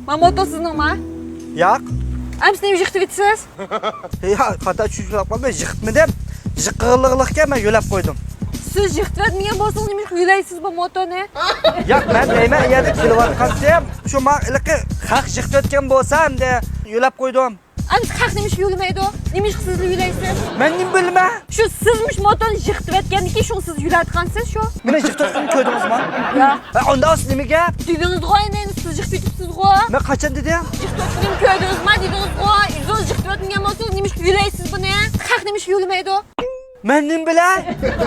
Mamoto sizningmi? Yo'q. Siz nima yiqitibsiz? Ya, xato tushunib qolmay, yiqitmadim. Yiqilliqlikka men yo'lab qo'ydim. Siz yiqitmayotgan bo'lsangiz nima yo'laysiz bu motoni? Yo'q, men deyman, yerda kelayotgansam, shu men ilqi haq yiqitayotgan bo'lsam de yo'lab qo'ydim. Siz haq nima yo'lamaydi? Nima siz yo'laysiz? Men nima bilmayman. Shu sizmish motoni yiqitayotgandiki, shu siz yo'latgansiz shu. Meni yiqitayotganini ko'rdingizmi? Yo'q. Unda o'zi nimaga? Dedingiz-ku endi siz yiqitibsiz-ku. Men qachon dedim? Yiqitayotganimni ko'rdingizmi? Dedingiz-ku. Siz yiqitayotgan bo'lsangiz nima yo'laysiz buni? Haq nima yo'lamaydi? Men nima bilay?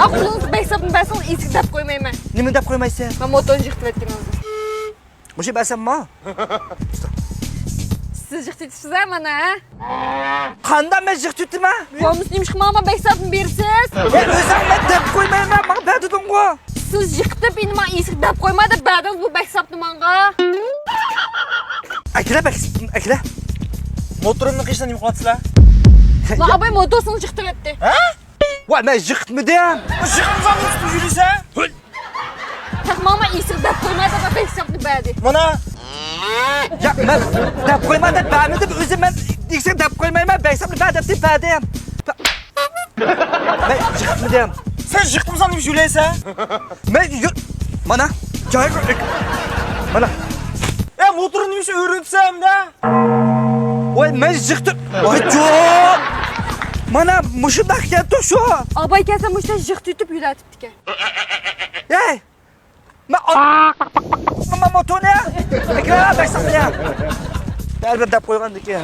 Aqlingiz behisobni bersangiz esga deb qo'ymayman. Nima deb qo'ymaysiz? Men motoni yiqitayotganingizni. O'sha basammi? Siz yiqitibsiz mana. Qanday men yiqitibman? Bo'lmasa nima qilmayman behisobni bersiz. O'zim men deb qo'ymayman, men berdim-ku. Siz yiqitib endi men esga deb qo'ymadi, berdingiz bu behisobni menga. Akla. Motorimni qishdan nima qilyapsizlar? Men abay motosini yiqitibdi. Ha? Voy, men yiqitmadim. Shiqimzonni tutib yurisa? Mama esga deb qo'ymadi, men behisobni berdi. Mana Ya, men deb qo'ymadim, bermadim. O'zim men eksam deb qo'ymayman, bersam berdim deb berdim. Men yiqitmadim. sen shiqimzonni nima yulaysa? Men mana joyiga mana. Motorni nima o'rnatsamda? Voy, men yiqitib. Voy, jo'q. Mana mushundaq keldi shu. Abay kelsa mushta yiqitib yulatibdi. Ey! Mama motoni. Akla bersam ya. Albatta deb qo'ygandiki.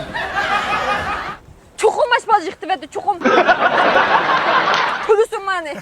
Cho'qim mashbal yiqitibdi, cho'qim. Pulusim mani.